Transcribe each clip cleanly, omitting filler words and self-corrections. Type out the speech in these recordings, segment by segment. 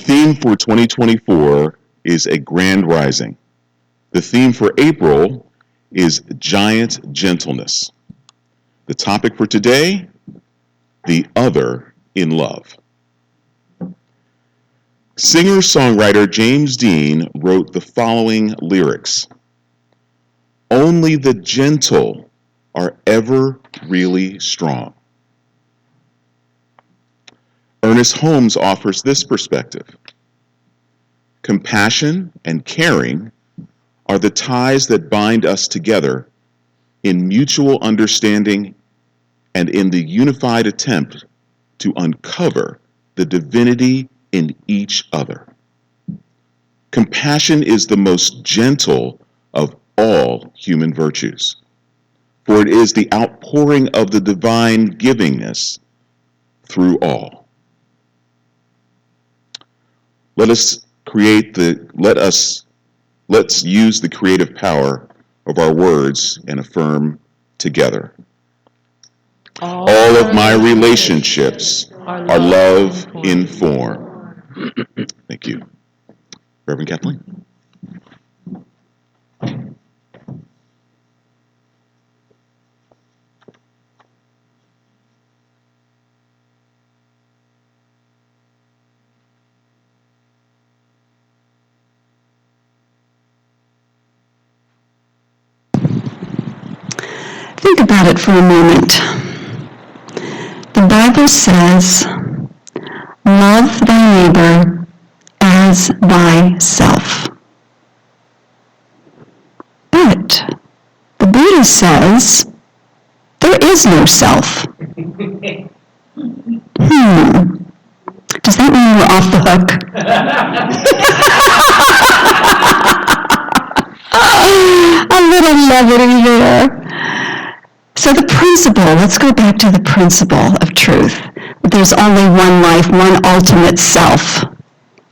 theme for 2024 is a grand rising. The theme for April is giant gentleness. The topic for today, the other in love. Singer-songwriter James Dean wrote the following lyrics. Only the gentle are ever really strong. Ernest Holmes offers this perspective. Compassion and caring are the ties that bind us together in mutual understanding and in the unified attempt to uncover the divinity in each other. Compassion is the most gentle of all human virtues, for it is the outpouring of the divine givingness through all. Let's use the creative power of our words and affirm together. All of my relationships are love in form. Thank you. Reverend Kathleen. Think about it for a moment. The Bible says, love thy neighbor as thyself. But the Buddha says, there is no self. Does that mean we're off the hook? A little levity there. So the principle, let's go back to the principle of truth. There's only one life, one ultimate self.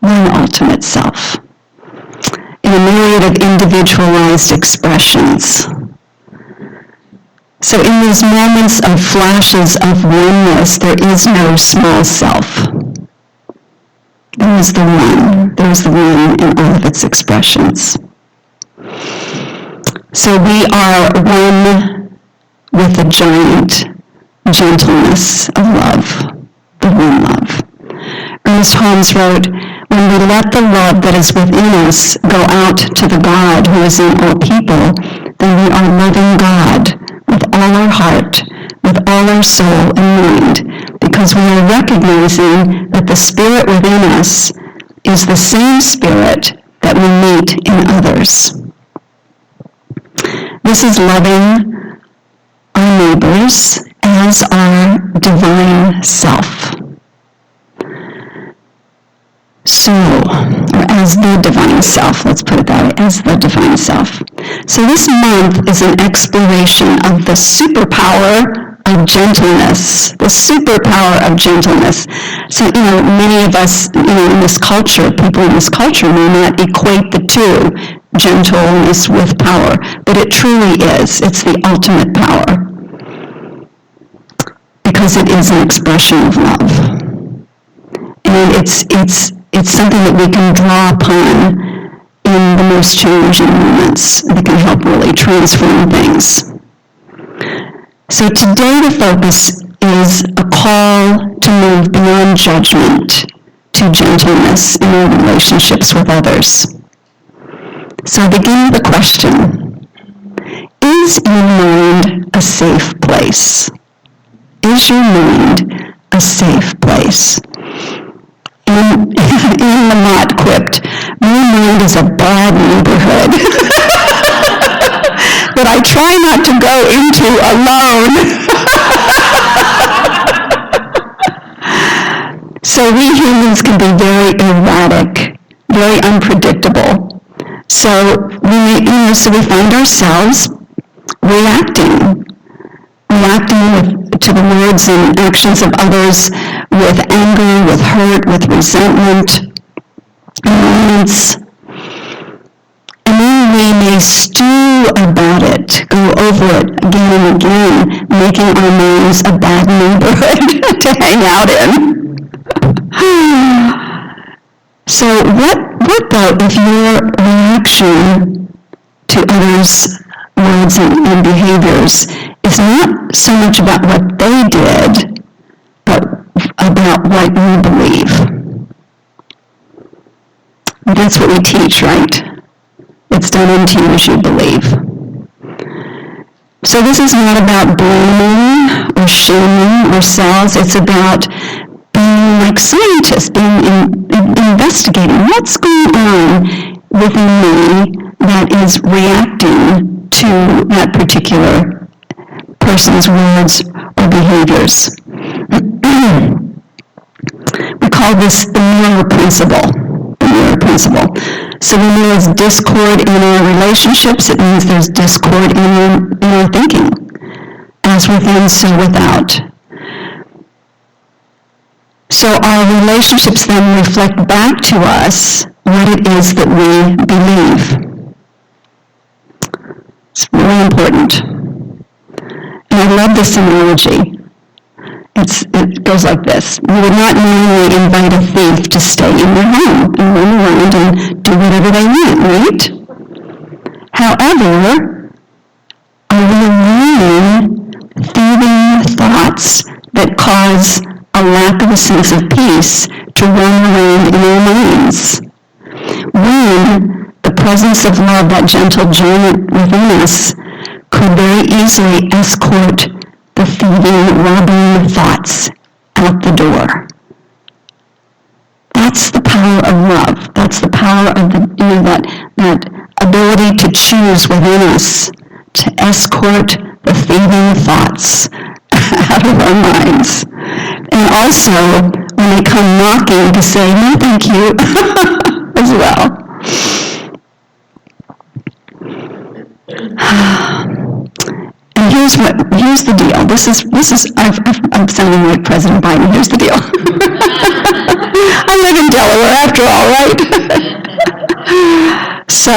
One ultimate self. In a myriad of individualized expressions. So in these moments of flashes of oneness, there is no small self. There is the one. There is the one in all of its expressions. So we are one with the giant gentleness of love, the one love. Ernest Holmes wrote, when we let the love that is within us go out to the God who is in all people, then we are loving God with all our heart, with all our soul and mind, because we are recognizing that the spirit within us is the same spirit that we meet in others. This is loving our neighbors as our divine self. So, or as the divine self, let's put it that way, as the divine self. So this month is an exploration of the superpower of gentleness, the superpower of gentleness. So, many of us, in this culture, people in this culture may not equate the two, gentleness with power, but it truly is. It's the ultimate power. Because it is an expression of love. And it's something that we can draw upon in the most challenging moments that can help really transform things. So today the focus is a call to move beyond judgment to gentleness in our relationships with others. So I begin with a question. Is your mind a safe place? Is your mind a safe place? Ian Lamott quipped, my mind is a bad neighborhood that I try not to go into alone. So we humans can be very erratic, very unpredictable. So we find ourselves reacting to the words and actions of others with anger, with hurt, with resentment, annoyance. And then we may stew about it, go over it again and again, making our minds a bad neighborhood to hang out in. So what though if your reaction to others' words and behaviors is not so much about what they did, but about what you believe? That's what we teach, right? It's done unto you as you believe. So this is not about blaming or shaming ourselves. It's about being like scientists, investigating what's going on within me that is reacting to that particular person's words or behaviors. We call this the mirror principle. The mirror principle. So when there is discord in our relationships, it means there's discord in our thinking. As within, so without. So our relationships then reflect back to us what it is that we believe. It's really important. And I love this analogy. It goes like this. You would not normally invite a thief to stay in your home and roam around and do whatever they want, right? However, are we allowing thieving thoughts that cause a lack of a sense of peace to roam around in our minds? When the presence of love, that gentle giant within us, could very easily escort the thieving, robbing thoughts out the door. That's the power of love. That's the power of that ability to choose within us to escort the thieving thoughts out of our minds. And also, when they come knocking, to say, no, thank you, as well. And here's the deal. This is I'm sounding like President Biden. Here's the deal. I live in Delaware after all, right? So,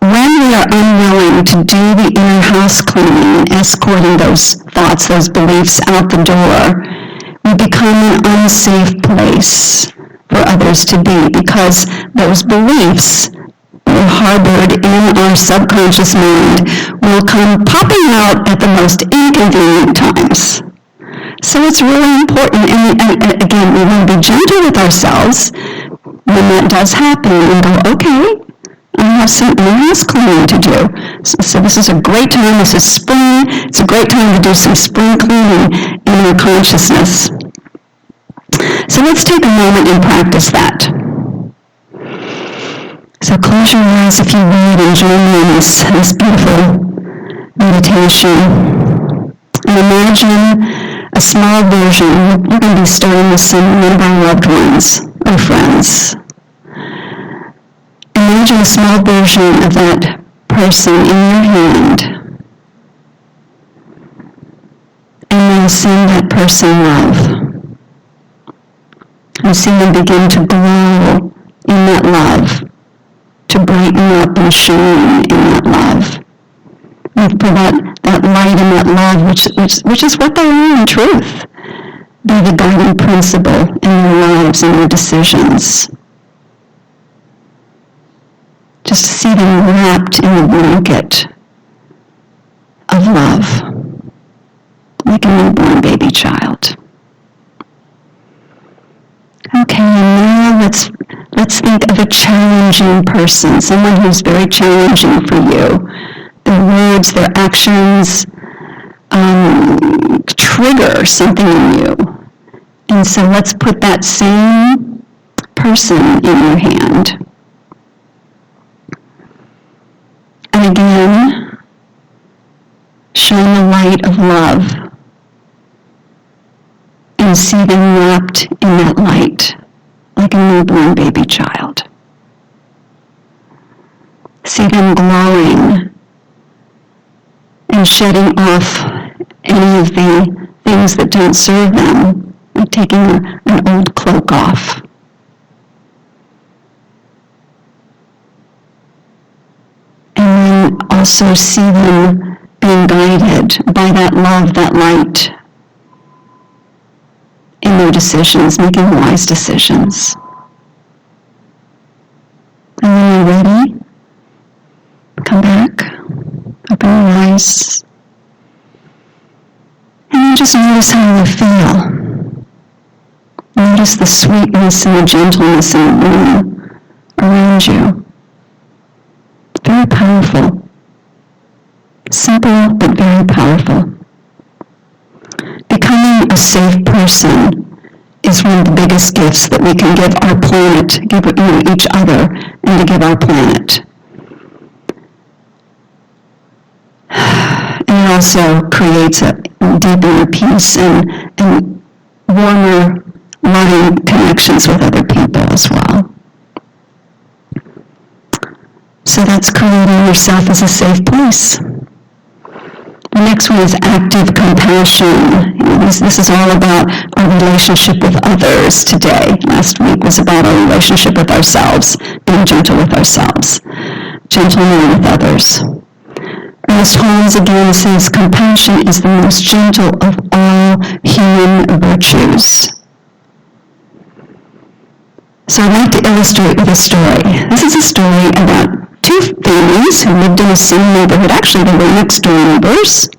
when we are unwilling to do the inner house cleaning and escorting those thoughts, those beliefs out the door, we become an unsafe place for others to be, because those beliefs harbored in our subconscious mind will come popping out at the most inconvenient times. So it's really important, and again, we want to be gentle with ourselves when that does happen and go, okay, I have some house cleaning to do. So this is a great time. This is spring. It's a great time to do some spring cleaning in our consciousness. So let's take a moment and practice that. So close your eyes if you would and join me in this beautiful meditation. And imagine a small version. You're going to be starting with one of our loved ones or friends. Imagine a small version of that person in your hand. And then send that person love. And see them begin to glow in that love, to brighten up and shine in that love. And for that light and that love, which is what they are in truth, be the guiding principle in their lives and their decisions. Just to see them wrapped in the blanket of love, like a newborn baby child. Okay, and now let's think of a challenging person, someone who's very challenging for you. Their words, their actions trigger something in you. And so let's put that same person in your hand. And again, shine the light of love and see them wrapped in that light like a newborn baby child. See them glowing and shedding off any of the things that don't serve them, like taking an old cloak off. And then also see them being guided by that love, that light, in their decisions, making wise decisions. others. And then just notice how you feel. Notice the sweetness and the gentleness in the room around you. Very powerful. Simple, but very powerful. Becoming a safe person is one of the biggest gifts that we can give our planet, give each other, and to give our planet. And it also creates a deep inner peace and warmer, loving connections with other people as well. So that's creating yourself as a safe place. The next one is active compassion. This is all about our relationship with others today. Last week was about our relationship with ourselves, being gentle with ourselves, gentle with others. Ernest Holmes again says, compassion is the most gentle of all human virtues. So I'd like to illustrate with a story. This is a story about two families who lived in the same neighborhood. Actually, they were next-door neighbors.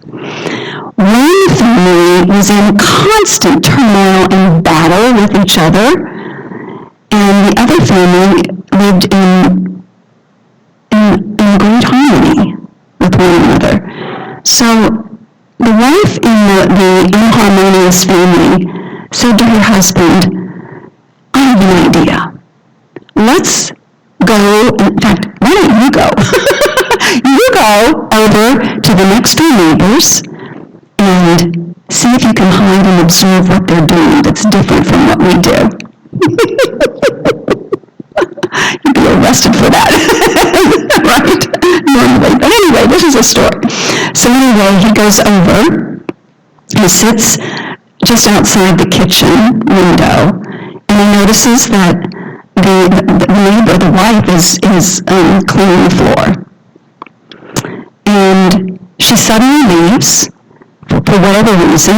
One family was in constant turmoil and battle with each other, and the other family lived in great harmony with one another. So the wife in the inharmonious family said to her husband, I have an idea. Let's go, in fact, why don't you go? You go over to the next door neighbors and see if you can hide and observe what they're doing that's different from what we do. You'd be arrested for that, right? Normally. But anyway, this is a story. So anyway, he goes over, he sits just outside the kitchen window, and he notices that the neighbor, the wife, is cleaning the floor. And she suddenly leaves, for whatever reason,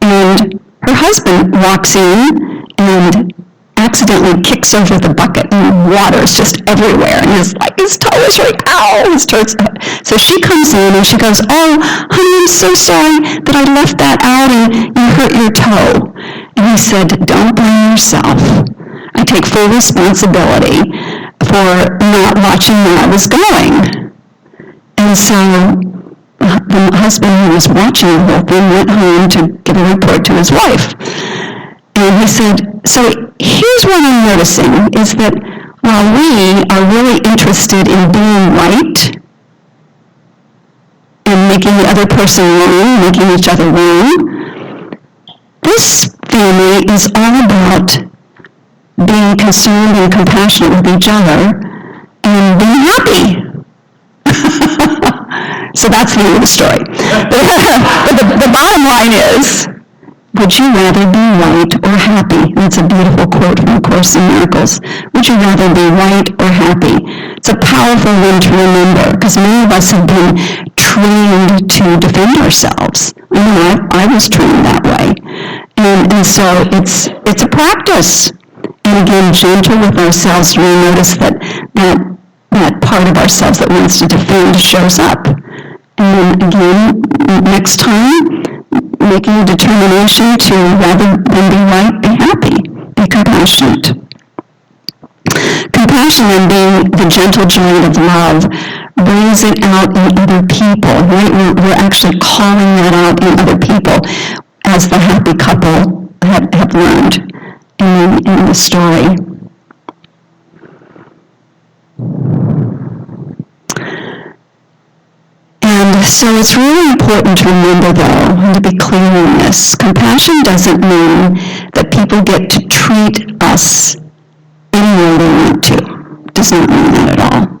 and her husband walks in and accidentally kicks over the bucket, and water is just everywhere, and his toe is right, ow, his toes. So she comes in and she goes, oh, honey, I'm so sorry that I left that out and you hurt your toe. And he said, don't blame yourself. I take full responsibility for not watching where I was going. And so the husband who was watching the whole thing went home to give a report to his wife. And he said, so here's what I'm noticing, is that while we are really interested in being right and making the other person wrong, making each other wrong, this family is all about being concerned and compassionate with each other and being happy. So that's the end of the story. But the bottom line is, would you rather be right or happy? That's a beautiful quote from A Course in Miracles. Would you rather be right or happy? It's a powerful one to remember, because many of us have been trained to defend ourselves. You know, I was trained that way. And so it's a practice. And again, gentle with ourselves, we notice that part of ourselves that wants to defend shows up. And then again, next time, making a determination to, rather than be right, be happy, be compassionate. Compassion and being the gentle joy of love brings it out in other people, right? We're actually calling that out in other people, as the happy couple have learned in the story. And so it's really important to remember, though, and to be clear on this, compassion doesn't mean that people get to treat us any way they want to. It does not mean that at all.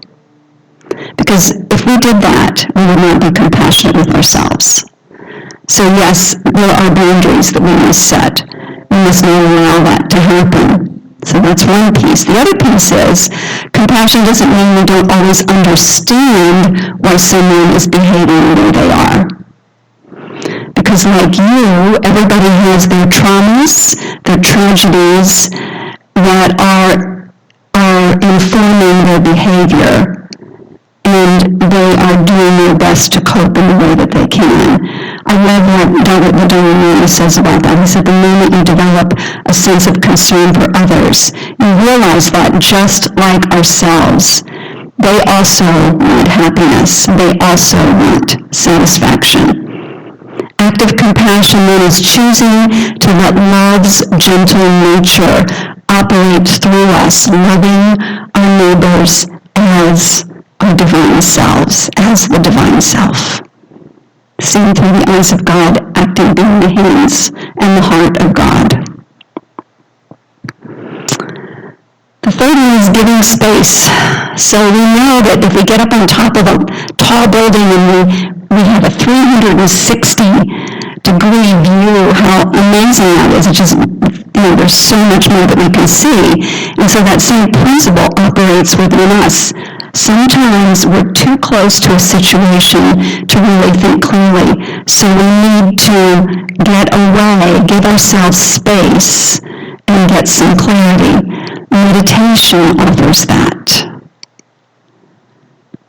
Because if we did that, we would not be compassionate with ourselves. So yes, there are boundaries that we must set. We must not allow that to happen. So that's one piece. The other piece is, compassion doesn't mean we don't always understand why someone is behaving the way they are. Because like you, everybody has their traumas, their tragedies that are informing their behavior. And they are doing their best to cope in the way that they can. I love what the Delaware says about that. He said the moment you develop a sense of concern for others, you realize that just like ourselves, they also want happiness. They also want satisfaction. Active compassion then is choosing to let love's gentle nature operate through us, loving our neighbors as our divine selves, as the divine self. Seen through the eyes of God, acting in the hands and the heart of God. The third one is giving space. So we know that if we get up on top of a tall building and we have a 360-degree view, how amazing that is. It just, there's so much more that we can see. And so that same principle operates within us. Sometimes we're too close to a situation to really think clearly. So we need to get away, give ourselves space, and get some clarity. Meditation offers that.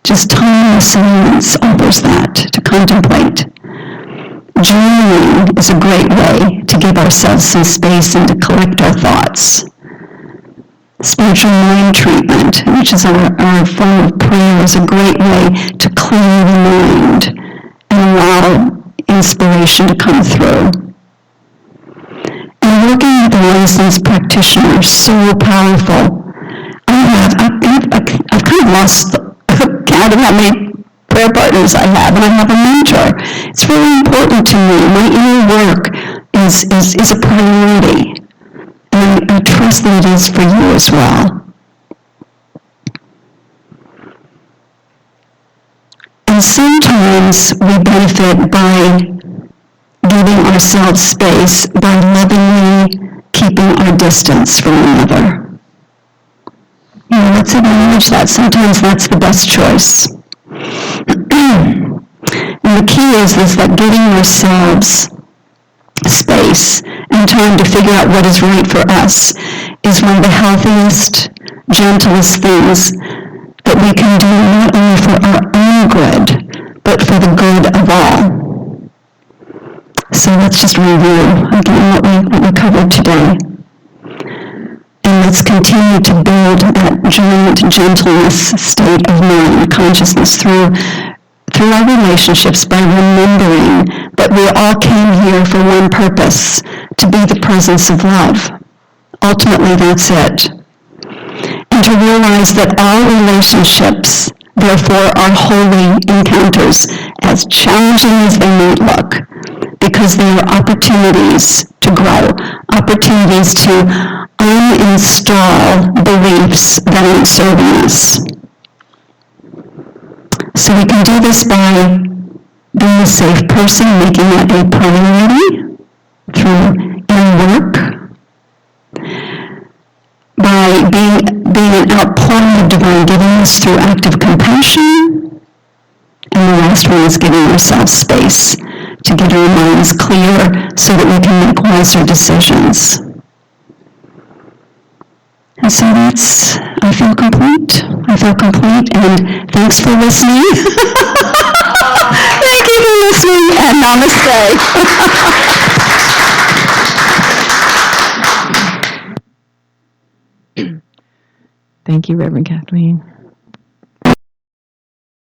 Just time in silence offers that, to contemplate. Journaling is a great way to give ourselves some space and to collect our thoughts. Spiritual mind treatment, which is our form of prayer, is a great way to clear the mind and allow inspiration to come through. And working with a licensed practitioner is so powerful. I've kind of lost count of how many prayer partners I have, and I have a mentor. It's really important to me. My inner work is a priority. And I trust that it is for you as well. And sometimes we benefit by giving ourselves space by lovingly keeping our distance from another. Let's acknowledge that. Sometimes that's the best choice. And the key is that giving ourselves space and time to figure out what is right for us is one of the healthiest, gentlest things that we can do, not only for our own good, but for the good of all. So let's just review again what we covered today. And let's continue to build that giant gentleness state of mind, consciousness through our relationships by remembering that we all came here for one purpose, to be the presence of love. Ultimately, that's it. And to realize that all relationships, therefore, are holy encounters, as challenging as they may look, because they are opportunities to grow, opportunities to uninstall beliefs that aren't serving us. So we can do this by being a safe person, making that a priority through inner work, by being an outpouring of divine givingness through active compassion, and the last one is giving ourselves space to get our minds clear so that we can make wiser decisions. And so I feel complete, and thanks for listening. Thank you for listening, and namaste. Thank you, Reverend Kathleen.